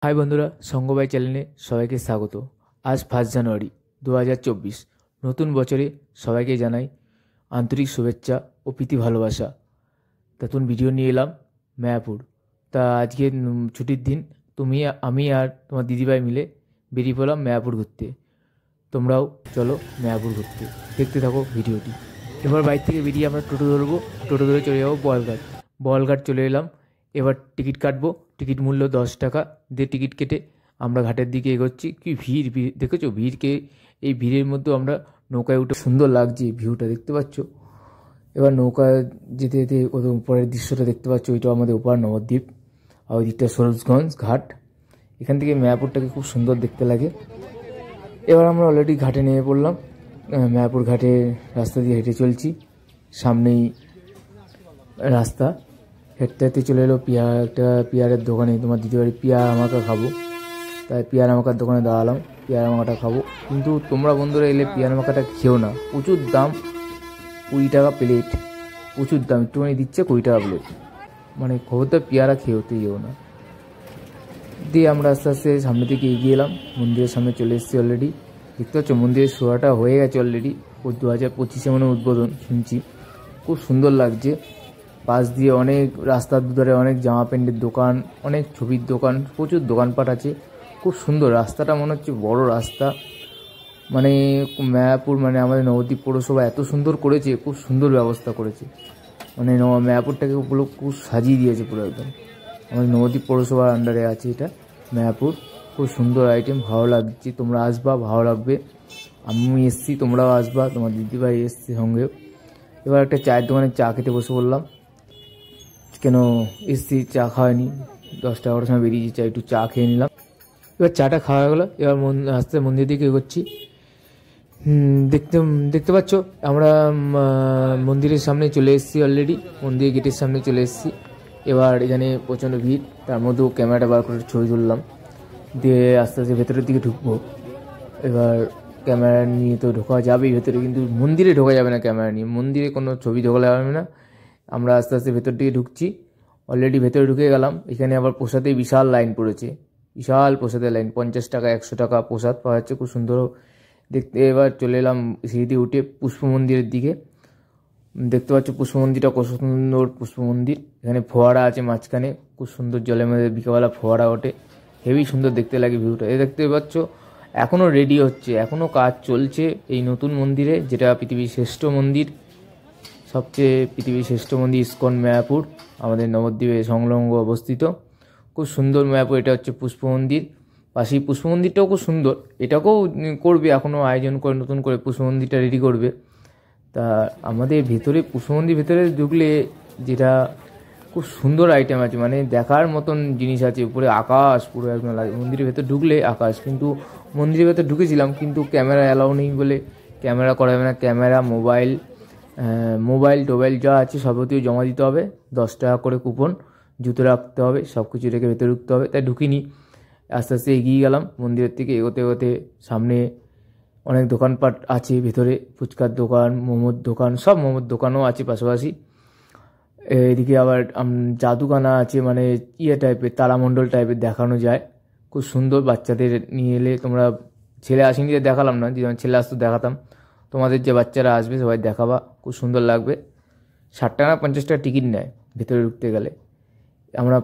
High বন্ধুরা, সঙ্গবাই চ্যানেলে সবাইকে স্বাগত। আজ 1 জানুয়ারি 2024, নতুন বছরে সবাইকে জানাই আন্তরিক শুভেচ্ছা ও প্রীতি ভালোবাসা। নতুন ভিডিও নিয়ে এলাম মায়াপুর। তা আজকে ছুটির দিন, আমি আর তোমার দিদিভাই মিলে বেরিয়ে পড়লাম মায়াপুর ঘুরতে। তোমরাও চলো মায়াপুর ঘুরতে, দেখতে থাকো ভিডিওটি। এবার বাইক থেকে বেরিয়ে আমরা টোটো ধরবো, টোটো ধরে চলে যাবো বলঘাট। বলঘাট চলে এলাম। এবার টিকিট কাটবো, টিকিট মূল্য 10 টাকা দিয়ে টিকিট কেটে আমরা ঘাটের দিকে এগোচ্ছি। কি ভিড় ভিড় দেখেছো, ভিড়কে এই ভিড়ের মধ্যে আমরা নৌকায় উঠে সুন্দর লাগছে, ভিউটা দেখতে পাচ্ছ। এবার নৌকা যেতে যেতে কত উপরের দৃশ্যটা দেখতে পাচ্ছ, ওইটা আমাদের ওপার নবদ্বীপ, আর ওই দিকটা সরোজগঞ্জ ঘাট। এখান থেকে মায়াপুরটাকে খুব সুন্দর দেখতে লাগে। এবার আমরা অলরেডি ঘাটে নেমে পড়লাম। মায়াপুর ঘাটে রাস্তা দিয়ে হেঁটে চলছি, সামনেই রাস্তা। হেঁটতে হেঁটে চলে এলো একটা পেয়ারের দোকানে। তোমার দিদিবাড়ি পেয়ার আমাকা খাবো, তাই পেয়ার আমাকার দোকানে দাঁড়ালাম, পেয়ার আমাকাটা খাবো। কিন্তু তোমরা বন্ধুরা এলে পেয়ার আমাকাটা খেও না, প্রচুর দাম, 20 টাকা প্লেট, প্রচুর দাম। একটুখানি দিচ্ছে 20 টাকা প্লেট, মানে খবরদার পেয়ারা খেয়েতে যেও না। দিয়ে আমরা আস্তে আস্তে সামনে থেকে এগিয়ে এলাম, মন্দিরের সামনে চলে এসেছি অলরেডি। দেখতে পাচ্ছ মন্দিরের শোয়াটা হয়ে গেছে অলরেডি, 2025 মনে উদ্বোধন শুনছি। খুব সুন্দর লাগছে। পাশ দিয়ে অনেক, রাস্তার দুধারে অনেক জামা প্যান্টের দোকান, অনেক ছবির দোকান, প্রচুর দোকানপাট আছে। খুব সুন্দর রাস্তাটা, মনে হচ্ছে বড় রাস্তা। মানে মায়াপুর মানে আমাদের নবদ্বীপ পৌরসভা এত সুন্দর করেছে, খুব সুন্দর ব্যবস্থা করেছে। মানে মায়াপুরটাকে পুরো খুব সাজিয়ে দিয়েছে পুরো একদম। আমাদের নবদ্বীপ পৌরসভার আন্ডারে আছে এটা মায়াপুর। খুব সুন্দর আইটেম, ভালো লাগছে। তোমরা আসবা, ভালো লাগবে। আমি এসছি, তোমরাও আসবা, তোমার দিদিভাই এসছি সঙ্গে। এবার একটা চায়ের দোকানে চা খেতে বসে পড়লাম। কেন এসছি, চা খাওয়াইনি, 10টা-11টার সময় বেরিয়েছি, চা একটু চা খেয়ে নিলাম। এবার চাটা খাওয়া গেলো। এবার আস্তে মন্দির দিকে এগোচ্ছি। দেখতে পাচ্ছ আমরা মন্দিরের সামনে চলে এসেছি অলরেডি, মন্দিরের গেটের সামনে চলে এসেছি। এবার এখানে প্রচণ্ড ভিড়, তার মধ্যেও ক্যামেরাটা বার করে ছবি তুললাম, দিয়ে আস্তে আস্তে ভেতরের দিকে ঢুকবো। এবার ক্যামেরা নিয়ে তো ঢোকা যাবেই ভেতরে, কিন্তু মন্দিরে ঢোকা যাবে না ক্যামেরা নিয়ে, মন্দিরে কোনো ছবি ঢোকা যাবে না। আমরা আস্তে আস্তে ভেতর দিকে ঢুকছি, অলরেডি ভেতরে ঢুকে গেলাম। এখানে আবার প্রসাদে বিশাল লাইন পড়েছে, বিশাল প্রসাদের লাইন, 50 টাকা 100 টাকা প্রসাদ পাওয়া যাচ্ছে, খুব সুন্দর দেখতে। এবার চলে এলাম সিঁড়ি উঠে পুষ্প মন্দিরের দিকে। দেখতে পাচ্ছ পুষ্প মন্দিরটা কত সুন্দর, পুষ্প মন্দির। এখানে ফোয়ারা আছে মাঝখানে, খুব সুন্দর, জলের মধ্যে বিকেলবেলা ফোয়ারা ওঠে, হেভি সুন্দর দেখতে লাগে ভিউটা। এই দেখতে পাচ্ছ এখনও রেডি হচ্ছে, এখনও কাজ চলছে এই নতুন মন্দিরে, যেটা পৃথিবীর শ্রেষ্ঠ মন্দির, সবচেয়ে পৃথিবীর শ্রেষ্ঠ মন্দির ইস্কন মায়াপুর, আমাদের নবদ্বীপে সংলগ্ন অবস্থিত। খুব সুন্দর মায়াপুর। এটা হচ্ছে পুষ্প মন্দির, পাশেই পুষ্প মন্দিরটাও খুব সুন্দর, এটাকেও করবে, এখনও আয়োজন করে নতুন করে পুষ্প মন্দিরটা রেডি করবে। তা আমাদের ভেতরে পুষ্প মন্দির ভেতরে ঢুকলে যেটা খুব সুন্দর আইটেম আছে, মানে দেখার মতন জিনিস আছে। উপরে আকাশ পুরো একদম লাগে, মন্দিরের ভেতর ঢুকলে আকাশ। কিন্তু মন্দিরের ভেতর ঢুকেছিলাম, কিন্তু ক্যামেরা অ্যালাউ নেই বলে ক্যামেরা করা যাবে না। ক্যামেরা, মোবাইল টোবাইল যা আছে সবতেও জমা দিতে হবে, 10 টাকা করে কুপন, জুতো রাখতে হবে, সব কিছু রেখে ভেতরে ঢুকতে হবে। তাই ঢুকিনি, আস্তে আস্তে এগিয়ে গেলাম মন্দিরের থেকে। এগোতে এগোতে সামনে অনেক দোকানপাট আছে ভেতরে, ফুচকার দোকান, মোমোর দোকান, সব মোমোর দোকানও আছে পাশাপাশি। এদিকে আবার জাদুখানা আছে, মানে টাইপের, তারামণ্ডল টাইপের দেখানো যায়, খুব সুন্দর। বাচ্চাদের নিয়ে এলে, তোমরা ছেলে আসেনি যে দেখালাম না, যদি ছেলে আসতো দেখাতাম। তোমাদের যে বাচ্চারা আসবে সবাই দেখাবা, খুব সুন্দর লাগবে। 60 টাকা 50 টাকা টিকিট নেয় ভেতরে ঢুকতে গেলে। আমরা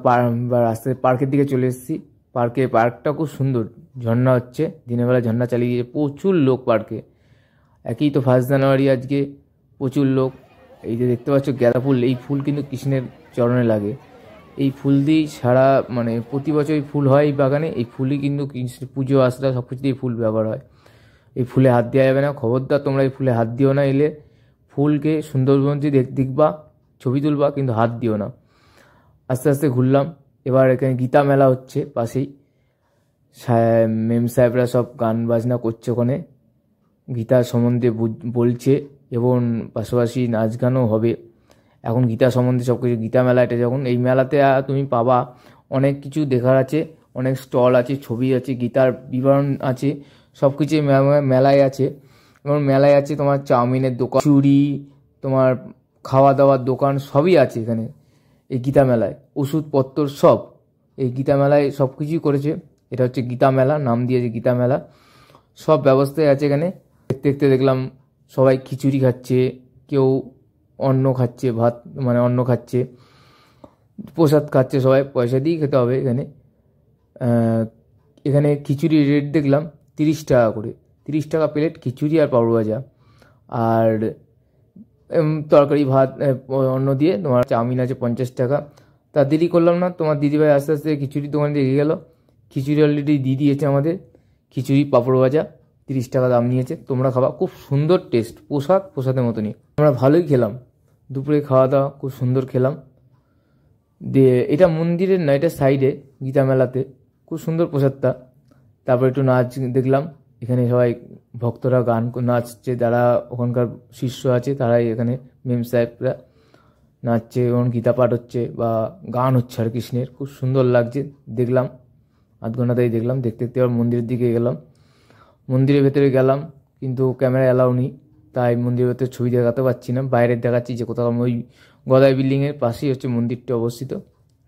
আস্তে পার্কের দিকে চলে এসেছি। পার্কটা খুব সুন্দর, ঝর্ণা হচ্ছে, দিনের বেলা ঝর্ণা চালিয়ে গিয়ে প্রচুর লোক পার্কে। একই তো 1 জানুয়ারি আজকে, প্রচুর লোক। এই যে দেখতে পাচ্ছ গাঁদা ফুল, এই ফুল কিন্তু কৃষ্ণের চরণে লাগে। এই ফুল দিয়েই সারা, মানে প্রতি বছর এই ফুল হয় এই বাগানে। এই ফুলই কিন্তু পুজো আশ্রা সব কিছুতেই এই ফুল ব্যবহার হয়। এই ফুলে হাত দেওয়া যাবে না, খবরদার তোমরা এই ফুলে হাত দিও না। এলে ফুলকে সুন্দরবনটি দেখবা, ছবি তুলবা, কিন্তু হাত দিও না। আস্তে আস্তে ঘুরলাম। এবার এখানে গীতা মেলা হচ্ছে পাশেই, মেম সাহেবরা সব গান বাজনা করছে ওখানে, গীতা সম্বন্ধে বলছে, এবং পাশাপাশি নাচ গানও হবে। এখন গীতা সম্বন্ধে সব কিছু, গীতা মেলা এটা যখন, এই মেলাতে তুমি পাবা অনেক কিছু দেখার আছে, অনেক স্টল আছে, ছবি আছে, গীতার বিবরণ আছে, সব কিছু মেলায় আছে। এবং মেলায় আছে তোমার চাউমিনের দোকান, চুড়ি, তোমার খাওয়া দাওয়ার দোকান, সবই আছে এখানে এই গীতা মেলায়। ওষুধপত্র সব, এই গীতা মেলায় সব কিছুই করেছে। এটা হচ্ছে গীতা মেলা, নাম দিয়েছে গীতা মেলা। সব ব্যবস্থাই আছে এখানে। দেখতে দেখতে দেখলাম সবাই খিচুড়ি খাচ্ছে, কেউ অন্ন খাচ্ছে, ভাত মানে অন্ন খাচ্ছে, প্রসাদ খাচ্ছে, সবাই পয়সা দিয়েই খেতে হবে এখানে। এখানে খিচুড়ির রেট দেখলাম 30 টাকা করে, 30 টাকা প্লেট খিচুড়ি আর পাঁপড় ভাজা, আর তরকারি ভাত অন্ন দিয়ে তোমার চাউমিন আছে 50 টাকা। তা দেরি করলাম না, তোমার দিদিভাই আস্তে আস্তে খিচুড়ি দোকানে দেখে গেল। খিচুড়ি অলরেডি দিয়ে দিয়েছে আমাদের, খিচুড়ি পাঁপড় ভাজা 30 টাকা দাম নিয়েছে। তোমরা খাবা, খুব সুন্দর টেস্ট, প্রসাদের মতনই। আমরা ভালোই খেলাম, দুপুরে খাওয়া দাওয়া খুব সুন্দর খেলাম। দিয়ে এটা মন্দিরের না, এটা সাইডে গীতা মেলাতে, খুব সুন্দর প্রসাদটা। তারপর একটু নাচ দেখলাম, এখানে সবাই ভক্তরা গান নাচছে, যারা ওখানকার শিষ্য আছে তারাই এখানে মেম সাহেবরা নাচছে এবং গীতা পাঠ হচ্ছে বা গান হচ্ছে আর কৃষ্ণের, খুব সুন্দর লাগছে দেখলাম। আধ ঘন্টা তাই দেখলাম, দেখতে দেখতে আবার মন্দিরের দিকে গেলাম। মন্দিরের ভেতরে গেলাম কিন্তু ক্যামেরা অ্যালাউ নেই, তাই মন্দিরের ভেতরে ছবি দেখাতে পারছি না, বাইরে দেখাচ্ছি যে কোথাও ওই গদাই বিল্ডিংয়ের পাশেই হচ্ছে মন্দিরটা অবস্থিত,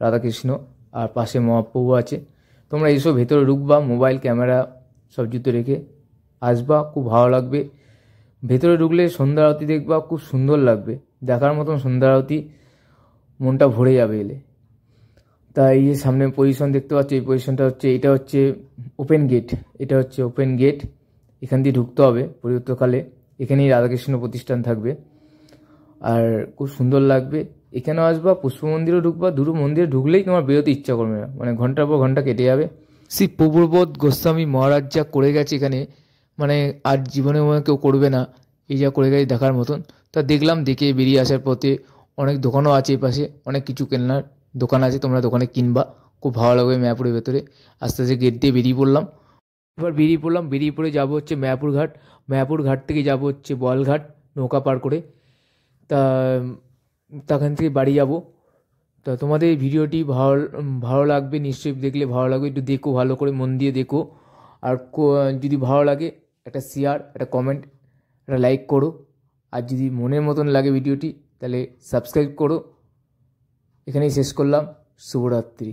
রাধাকৃষ্ণ, আর পাশে মহাপ্রভু আছে। তোমরা এইসব ভেতরে ঢুকবা, মোবাইল ক্যামেরা সব জুতো রেখে আসবা, খুব ভালো লাগবে। ভেতরে ঢুকলে সন্ধ্যা আরতি দেখবা, খুব সুন্দর লাগবে, দেখার মতন সন্ধ্যা আরতি, মনটা ভরে যাবে এলে। তাই এই সামনে পজিশন দেখতে পাচ্ছ, এই পজিশনটা হচ্ছে, এটা হচ্ছে ওপেন গেট, এটা হচ্ছে ওপেন গেট, এখান দিয়ে ঢুকতে হবে পরিবর্তকালে। এখানেই রাধাকৃষ্ণ প্রতিষ্ঠান থাকবে, আর খুব সুন্দর লাগবে। এখানেও আসবা, পুষ্প মন্দিরেও ঢুকবা, দুটো মন্দিরে ঢুকলেই তোমার বেরোতে ইচ্ছা করবে না, মানে ঘন্টার পর ঘন্টা কেটে যাবে। শ্রী প্রভুবোধ গোস্বামী মহারাজ যা করে গেছে এখানে, মানে আর জীবনে মনে কেউ করবে না, এই যা করে গেছে দেখার মতন। তা দেখলাম, দেখে বেরিয়ে আসার পথে অনেক দোকানও আছে, এই পাশে অনেক কিছু কেনার দোকান আছে, তোমরা দোকানে কিনবা, খুব ভালো লাগবে। মায়াপুরের ভেতরে আস্তে আস্তে গেট দিয়ে বেরিয়ে পড়লাম। এবার বেরিয়ে পড়ে যাবো হচ্ছে মায়াপুর ঘাট, মায়াপুর ঘাট থেকে যাবো হচ্ছে বলঘাট নৌকা পার করে। তা তখন থেকে বাড়ি যাব। তা তোমাদের এই ভিডিওটি ভালো লাগবে নিশ্চয়ই, দেখলে ভালো লাগবে, একটু দেখো, ভালো করে মন দিয়ে দেখো। আর যদি ভালো লাগে একটা শেয়ার, একটা কমেন্ট, একটা লাইক করো। আর যদি মনের মতন লাগে ভিডিওটি তাহলে সাবস্ক্রাইব করো। এখানেই শেষ করলাম, শুভরাত্রি।